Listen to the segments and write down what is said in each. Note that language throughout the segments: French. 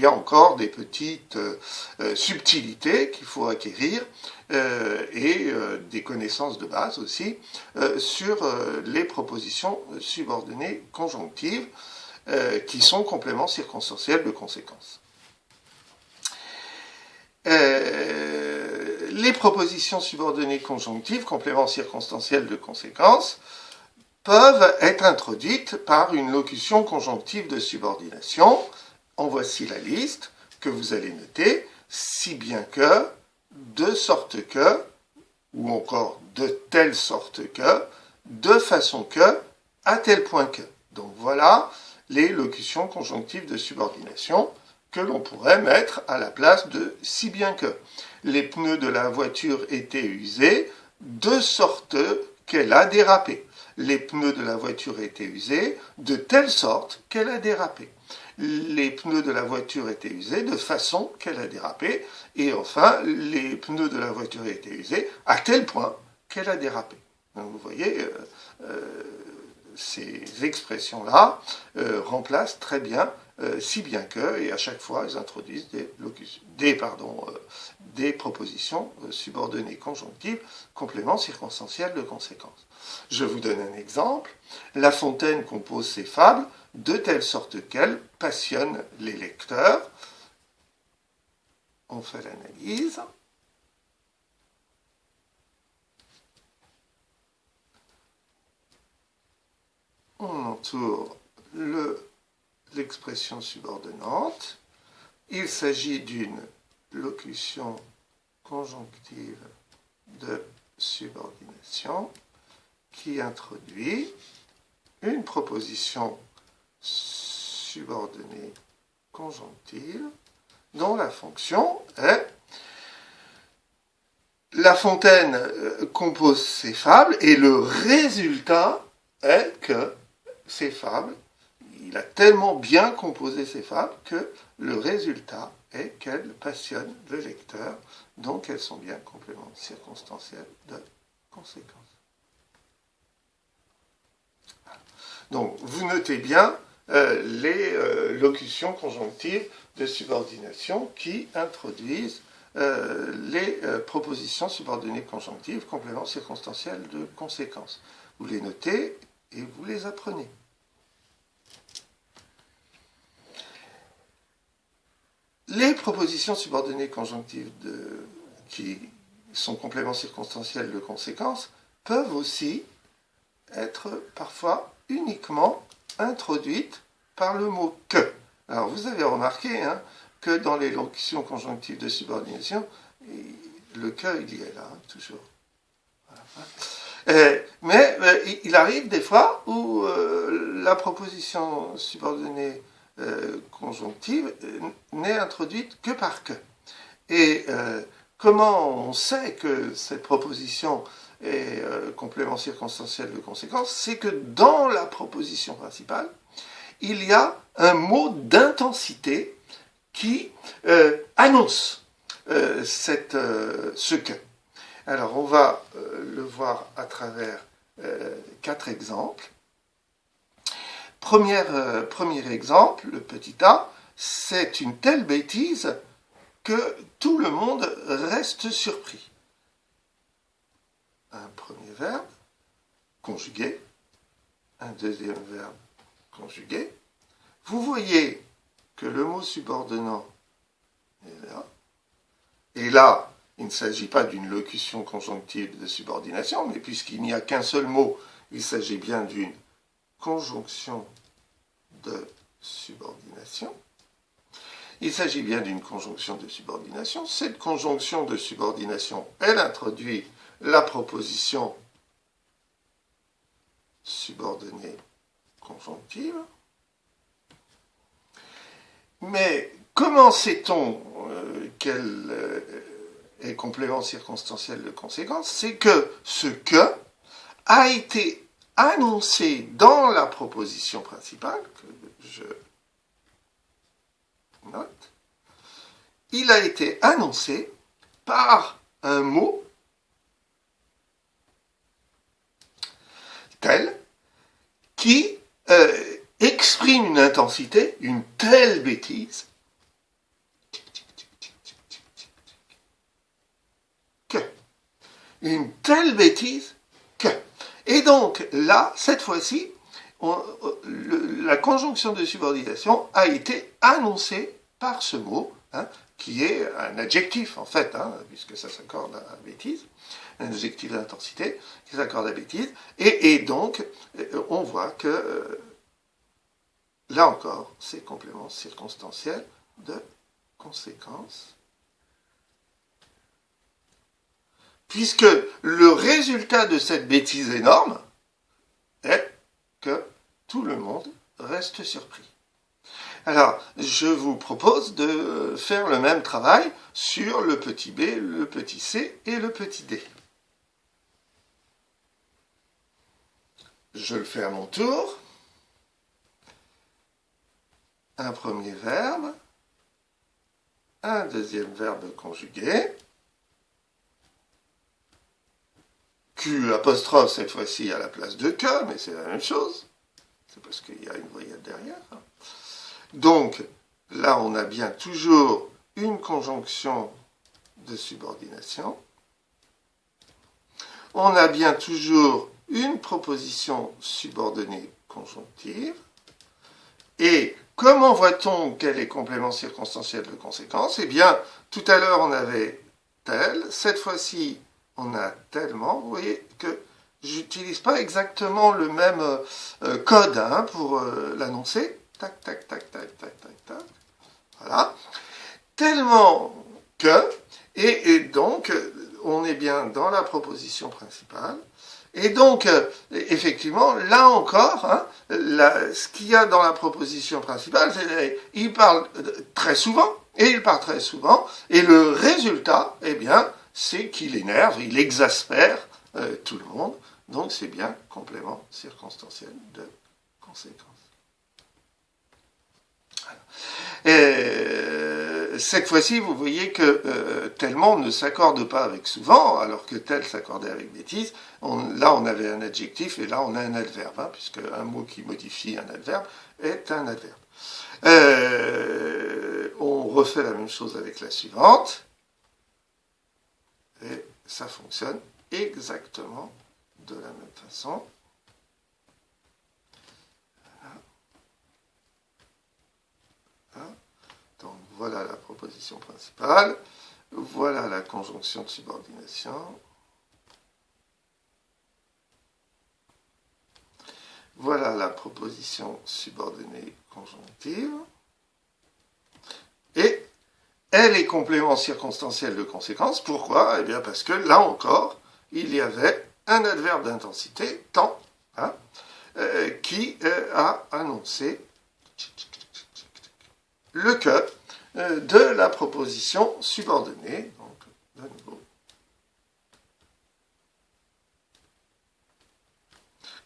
y a encore des petites subtilités qu'il faut acquérir et des connaissances de base aussi sur les propositions subordonnées conjonctives qui sont compléments circonstanciels de conséquence. Les propositions subordonnées conjonctives, compléments circonstanciels de conséquence, peuvent être introduites par une locution conjonctive de subordination. En voici la liste que vous allez noter, si bien que, de sorte que, ou encore de telle sorte que, de façon que, à tel point que. Donc voilà les locutions conjonctives de subordination que l'on pourrait mettre à la place de si bien que. Les pneus de la voiture étaient usés de sorte qu'elle a dérapé. Les pneus de la voiture étaient usés de telle sorte qu'elle a dérapé. Les pneus de la voiture étaient usés de façon qu'elle a dérapé. Et enfin, les pneus de la voiture étaient usés à tel point qu'elle a dérapé. Donc vous voyez, ces expressions-là remplacent très bien si bien que, et à chaque fois, elles introduisent des propositions subordonnées conjonctives, compléments circonstanciels de conséquence. Je vous donne un exemple. La Fontaine compose ses fables de telle sorte qu'elles passionnent les lecteurs. On fait l'analyse. On entoure l'expression subordonnante. Il s'agit d'une locution conjonctive de subordination qui introduit une proposition subordonnée conjonctive dont la fonction est La Fontaine compose ses fables et le résultat est que ces fables, il a tellement bien composé ces fables que le résultat est qu'elles passionnent le lecteur, donc elles sont bien compléments circonstanciels de conséquence. Donc vous notez bien les locutions conjonctives de subordination qui introduisent les propositions subordonnées conjonctives, compléments circonstanciels de conséquence. Vous les notez et vous les apprenez. Les propositions subordonnées conjonctives qui sont compléments circonstanciels de conséquence peuvent aussi être parfois uniquement introduites par le mot « que ». Alors vous avez remarqué que dans les locutions conjonctives de subordination, le « que » il y est là, toujours. Voilà. Mais il arrive des fois où la proposition subordonnée conjonctive n'est introduite que par que. Et comment on sait que cette proposition est complément circonstanciel de conséquence? C'est que dans la proposition principale, il y a un mot d'intensité qui annonce ce que. Alors on va le voir à travers 4 exemples. Premier exemple, le petit a, c'est une telle bêtise que tout le monde reste surpris. Un premier verbe conjugué, un deuxième verbe conjugué. Vous voyez que le mot subordonnant est là. Et là, il ne s'agit pas d'une locution conjonctive de subordination, mais puisqu'il n'y a qu'un seul mot, il s'agit bien d'une conjonction de subordination. Il s'agit bien d'une conjonction de subordination. Cette conjonction de subordination, elle introduit la proposition subordonnée conjonctive. Mais comment sait-on qu'elle est complément circonstanciel de conséquence? C'est que ce que a été annoncé dans la proposition principale, que je note, il a été annoncé par un mot tel qui exprime une intensité, une telle bêtise, une telle bêtise que... Et donc, là, cette fois-ci, la conjonction de subordination a été annoncée par ce mot, hein, qui est un adjectif, en fait, hein, puisque ça s'accorde à bêtise, un adjectif d'intensité qui s'accorde à bêtise, et donc, on voit que, là encore, c'est complément circonstanciel de conséquence, puisque le résultat de cette bêtise énorme est que tout le monde reste surpris. Alors, je vous propose de faire le même travail sur le petit b, le petit c et le petit d. Je le fais à mon tour. Un premier verbe, un deuxième verbe conjugué, Q apostrophe cette fois-ci à la place de que, mais c'est la même chose. C'est parce qu'il y a une voyelle derrière. Donc, là, on a bien toujours une conjonction de subordination. On a bien toujours une proposition subordonnée conjonctive. Et comment voit-on qu'elle est complément circonstanciel de conséquence? Eh bien, tout à l'heure, on avait tel. Cette fois-ci, on a tellement. Vous voyez que j'utilise pas exactement le même code hein, pour l'annoncer. Tac, tac, tac, tac, tac, tac, tac. Voilà. Tellement que, et donc, on est bien dans la proposition principale. Et donc, effectivement, là encore, hein, ce qu'il y a dans la proposition principale, c'est il parle très souvent, et il parle très souvent, et le résultat, eh bien, c'est qu'il énerve, il exaspère tout le monde. Donc, c'est bien complément circonstanciel de conséquence. Cette fois-ci, vous voyez que tellement ne s'accorde pas avec souvent, alors que tel s'accordait avec bêtise. Là, on avait un adjectif et là, on a un adverbe, hein, puisque un mot qui modifie un adverbe est un adverbe. On refait la même chose avec la suivante. Et ça fonctionne exactement de la même façon. Donc voilà la proposition principale, voilà la conjonction de subordination, voilà la proposition subordonnée conjonctive, et elle est complément circonstanciel de conséquence. Pourquoi? Eh bien parce que là encore, il y avait un adverbe d'intensité, temps, hein, qui a annoncé le que de la proposition subordonnée, donc de nouveau,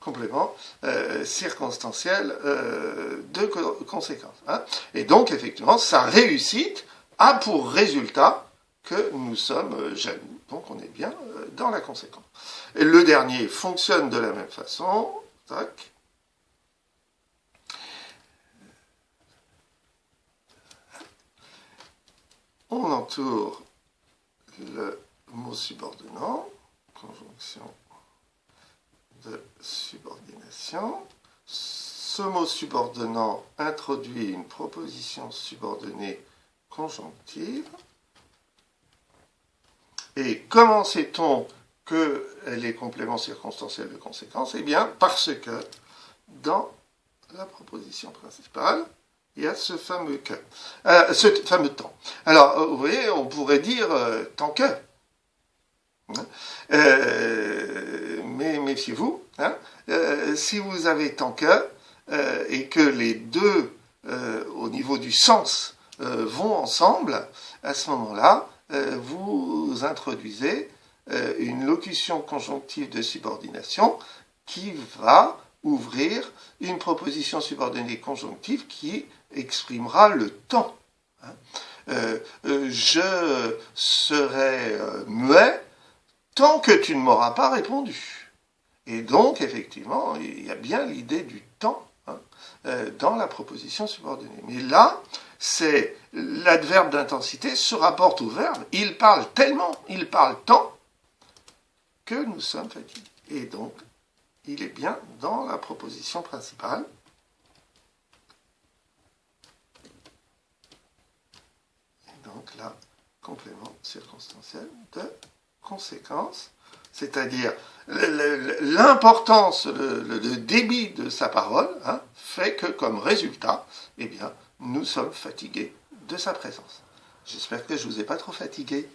complément circonstanciel de conséquence. Hein. Et donc, effectivement, sa réussite a pour résultat que nous sommes jaloux, donc on est bien dans la conséquence. Et le dernier fonctionne de la même façon, tac. On entoure le mot subordonnant, conjonction de subordination. Ce mot subordonnant introduit une proposition subordonnée conjonctive. Et comment sait-on qu'elle est complément circonstanciel de conséquence? Eh bien, parce que dans la proposition principale, il y a ce fameux que, ce fameux temps. Alors, vous voyez, on pourrait dire tant que. Mais méfiez-vous, hein, si vous avez tant que, et que les deux, au niveau du sens, vont ensemble, à ce moment-là, vous introduisez une locution conjonctive de subordination qui va ouvrir une proposition subordonnée conjonctive qui exprimera le temps. Je serai muet tant que tu ne m'auras pas répondu. Et donc, effectivement, il y a bien l'idée du temps hein, dans la proposition subordonnée. Mais là, c'est l'adverbe d'intensité se rapporte au verbe. Il parle tellement, il parle tant, que nous sommes fatigués. Et donc, il est bien dans la proposition principale. Et donc là, complément circonstanciel de conséquence, c'est-à-dire l'importance, le débit de sa parole, hein, fait que comme résultat, eh bien, nous sommes fatigués de sa présence. J'espère que je ne vous ai pas trop fatigué.